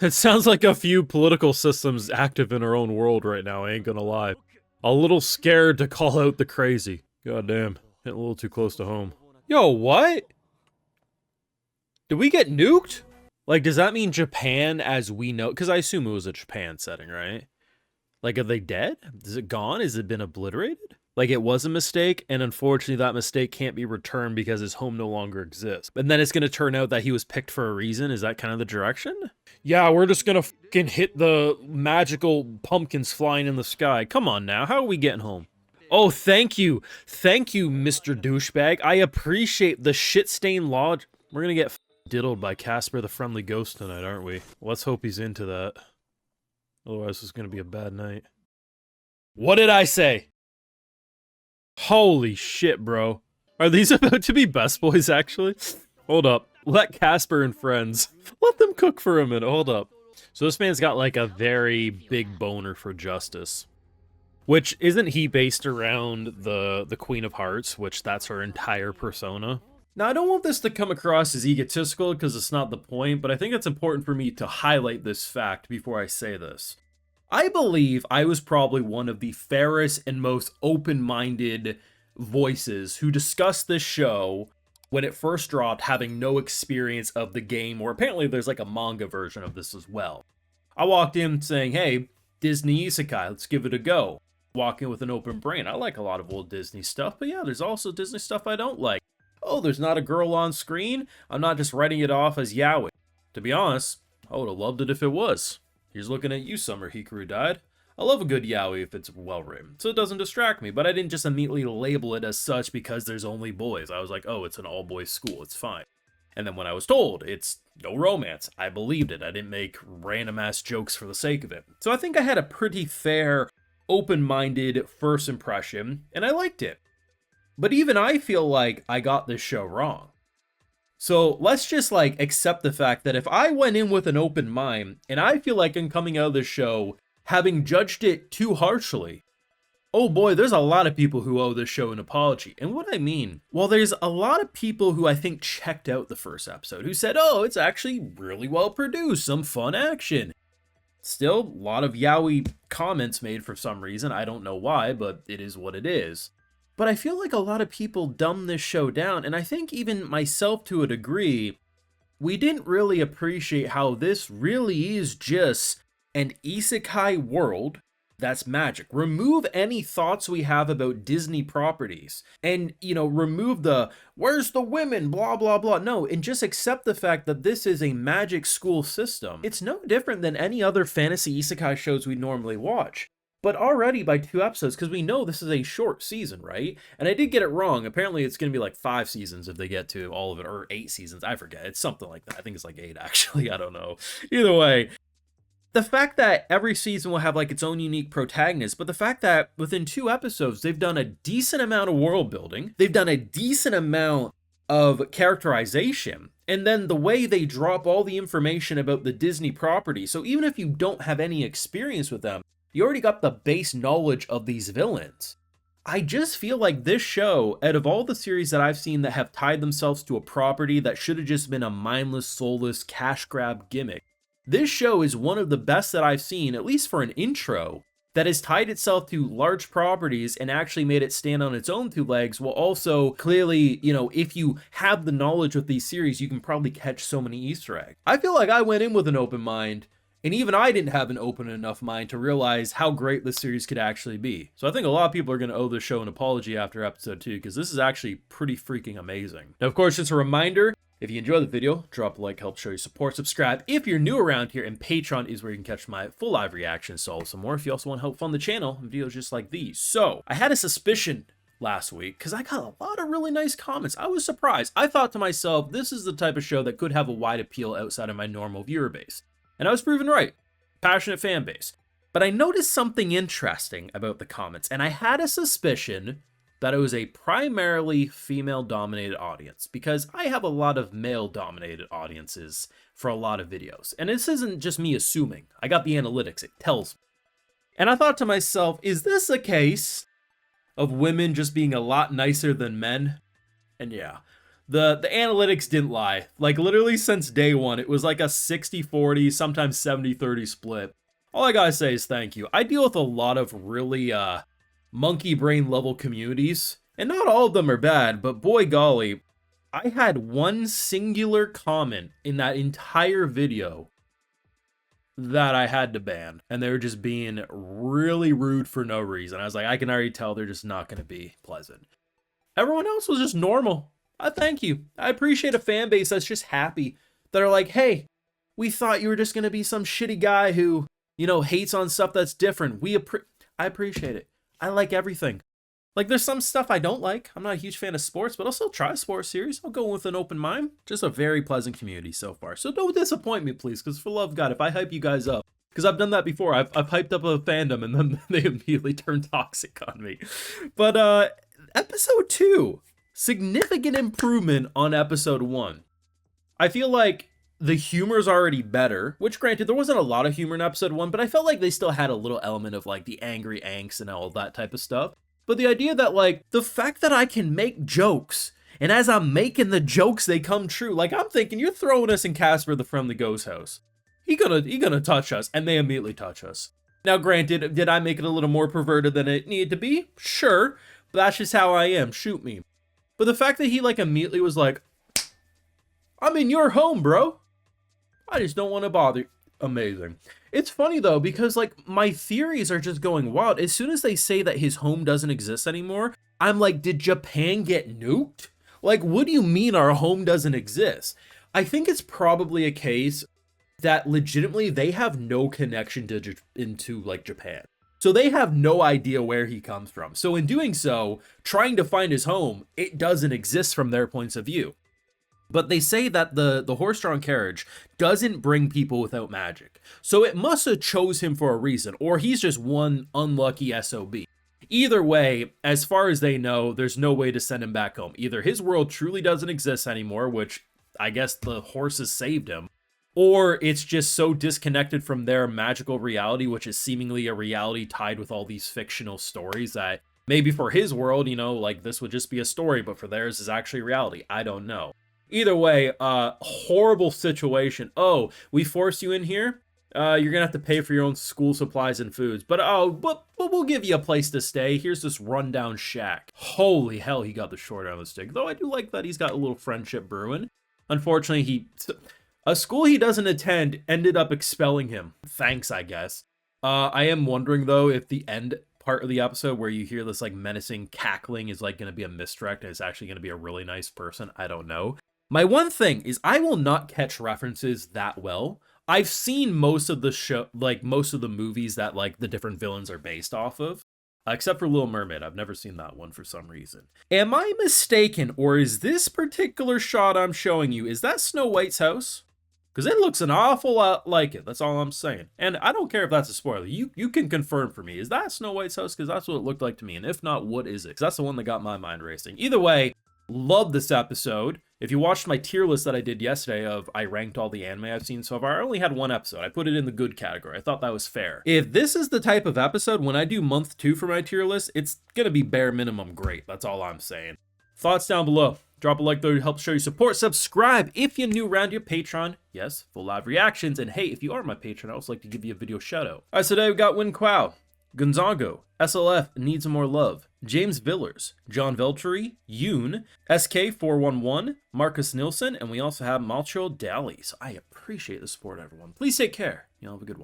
It sounds like a few political systems active in our own world right now, I ain't gonna lie. A little scared to call out the crazy. Goddamn, hitting a little too close to home. Yo, what? Did we get nuked? Like, does that mean Japan as we know? Because I assume it was a Japan setting, right? Like, are they dead? Is it gone? Has it been obliterated? Like, it was a mistake, and unfortunately that mistake can't be returned because his home no longer exists. And then it's gonna turn out that he was picked for a reason? Is that kind of the direction? Yeah, we're just gonna fucking hit the magical pumpkins flying in the sky. Come on now, how are we getting home? Oh, thank you. Thank you, Mr. Douchebag. I appreciate the shit-stained lodge. We're gonna get diddled by Casper the Friendly Ghost tonight, aren't we? Let's hope he's into that. Otherwise, it's gonna be a bad night. What did I say? Holy shit, bro. Are these about to be Best Boys, actually? Hold up. Let Casper and friends. Let them cook for a minute. Hold up. So this man's got, like, a very big boner for justice. Which, isn't he based around the Queen of Hearts, which that's her entire persona? Now, I don't want this to come across as egotistical, because it's not the point, but I think it's important for me to highlight this fact before I say this. I believe I was probably one of the fairest and most open-minded voices who discussed this show when it first dropped, having no experience of the game, or apparently there's like a manga version of this as well. I walked in saying, hey, Disney Isekai, let's give it a go. Walk in with an open brain. I like a lot of old Disney stuff, but yeah, there's also Disney stuff I don't like. Oh, there's not a girl on screen? I'm not just writing it off as yaoi. To be honest, I would have loved it if it was. Here's looking at you, Summer Hikaru died. I love a good yaoi if it's well written, so it doesn't distract me, but I didn't just immediately label it as such because there's only boys. I was like, oh, it's an all-boys school, it's fine. And then when I was told it's no romance, I believed it. I didn't make random-ass jokes for the sake of it. So I think I had a pretty fair, open-minded first impression, and I liked it. But even I feel like I got this show wrong. So let's just like accept the fact that if I went in with an open mind and I feel like I'm coming out of this show having judged it too harshly, oh boy, there's a lot of people who owe this show an apology. And what I mean, well, there's a lot of people who I think checked out the first episode who said, oh, it's actually really well produced, some fun action. Still, a lot of yaoi comments made for some reason. I don't know why, but it is what it is. But I feel like a lot of people dumbed this show down, and I think even myself to a degree, we didn't really appreciate how this really is just an isekai world that's magic. Remove any thoughts we have about Disney properties, and, you know, remove the, where's the women, blah, blah, blah. No, and just accept the fact that this is a magic school system. It's no different than any other fantasy isekai shows we normally watch. But already by 2 episodes, because we know this is a short season, right? And I did get it wrong. Apparently it's going to be like 5 seasons if they get to all of it, or 8 seasons. I forget. It's something like that. I think it's like 8, actually. I don't know. Either way, the fact that every season will have like its own unique protagonist, but the fact that within 2 episodes, they've done a decent amount of world building. They've done a decent amount of characterization. And then the way they drop all the information about the Disney property. So even if you don't have any experience with them, you already got the base knowledge of these villains. I just feel like this show, out of all the series that I've seen that have tied themselves to a property that should have just been a mindless, soulless, cash grab gimmick, this show is one of the best that I've seen, at least for an intro, that has tied itself to large properties and actually made it stand on its own 2 legs, while also clearly, you know, if you have the knowledge of these series, you can probably catch so many Easter eggs. I feel like I went in with an open mind, and even I didn't have an open enough mind to realize how great this series could actually be. So I think a lot of people are going to owe this show an apology after episode 2, because this is actually pretty freaking amazing. Now, of course, just a reminder, if you enjoyed the video, drop a like, help show your support, subscribe if you're new around here, and Patreon is where you can catch my full live reactions to all some more if you also want to help fund the channel and videos just like these. So, I had a suspicion last week, because I got a lot of really nice comments. I was surprised. I thought to myself, this is the type of show that could have a wide appeal outside of my normal viewer base. And I was proven right. Passionate fan base. But I noticed something interesting about the comments, and I had a suspicion that it was a primarily female-dominated audience, because I have a lot of male-dominated audiences for a lot of videos. And this isn't just me assuming. I got the analytics. It tells me. And I thought to myself, is this a case of women just being a lot nicer than men? And yeah, The analytics didn't lie. Like, literally since day one, it was like a 60-40, sometimes 70-30 split. All I gotta say is thank you. I deal with a lot of really, monkey brain level communities, and not all of them are bad, but boy golly, I had one singular comment in that entire video that I had to ban, and they were just being really rude for no reason. I was like, I can already tell they're just not going to be pleasant. Everyone else was just normal. I thank you. I appreciate a fan base that's just happy, that are like, hey, we thought you were just going to be some shitty guy who, you know, hates on stuff that's different. I appreciate it. I like everything. Like, there's some stuff I don't like. I'm not a huge fan of sports, but I'll still try a sports series. I'll go with an open mind. Just a very pleasant community so far. So don't disappoint me, please, because for love of God, if I hype you guys up, because I've done that before. I've hyped up a fandom, and then they immediately turn toxic on me. But episode 2, significant improvement on episode 1. I feel like the humor's already better, which granted, there wasn't a lot of humor in episode 1, but I felt like they still had a little element of like the angry angst and all that type of stuff. But the idea that, like, the fact that I can make jokes, and as I'm making the jokes, they come true. Like, I'm thinking, you're throwing us in Casper the Friendly Ghost house. He gonna touch us, and they immediately touch us. Now, granted, did I make it a little more perverted than it needed to be? Sure, but that's just how I am. Shoot me. But the fact that he, like, immediately was like, I'm in your home, bro. I just don't want to bother you. Amazing. It's funny though, because like my theories are just going wild. As soon as they say that his home doesn't exist anymore, I'm like, did Japan get nuked? Like, what do you mean our home doesn't exist? I think it's probably a case that legitimately they have no connection to into like Japan. So they have no idea where he comes from. So in doing so, trying to find his home, it doesn't exist from their points of view. But they say that the horse-drawn carriage doesn't bring people without magic. So it must have chose him for a reason, or he's just one unlucky SOB. Either way, as far as they know, there's no way to send him back home. Either his world truly doesn't exist anymore, which I guess the horses saved him, or it's just so disconnected from their magical reality, which is seemingly a reality tied with all these fictional stories that maybe for his world, you know, like this would just be a story, but for theirs is actually reality. I don't know. Either way, horrible situation. Oh, we forced you in here? You're gonna have to pay for your own school supplies and foods. But we'll give you a place to stay. Here's this rundown shack. Holy hell, he got the short end of the stick. Though I do like that he's got a little friendship brewing. Unfortunately, a school he doesn't attend ended up expelling him. Thanks, I guess. I am wondering, though, if the end part of the episode where you hear this like menacing cackling is like gonna be a misdirect and it's actually gonna be a really nice person. I don't know. My one thing is I will not catch references that well. I've seen most of the show, like most of the movies that like the different villains are based off of, except for Little Mermaid. I've never seen that one for some reason. Am I mistaken, or is this particular shot I'm showing you, is that Snow White's house? Because it looks an awful lot like it. That's all I'm saying. And I don't care if that's a spoiler. You can confirm for me. Is that Snow White's house? Because that's what it looked like to me. And if not, what is it? Because that's the one that got my mind racing. Either way, love this episode. If you watched my tier list that I did yesterday of I ranked all the anime I've seen so far, I only had one episode. I put it in the good category. I thought that was fair. If this is the type of episode, when I do month 2 for my tier list, it's going to be bare minimum great. That's all I'm saying. Thoughts down below. Drop a like though to help show your support. Subscribe if you're new around your Patreon. Yes, full live reactions. And hey, if you are my patron, I also like to give you a video shout out. All right, so today we got Win Quao, Gonzago, SLF Needs More Love, James Villers, John Veltri, Yoon, SK411, Marcus Nilsson, and we also have Malcho Daly. So I appreciate the support, everyone. Please take care. You'll have a good one.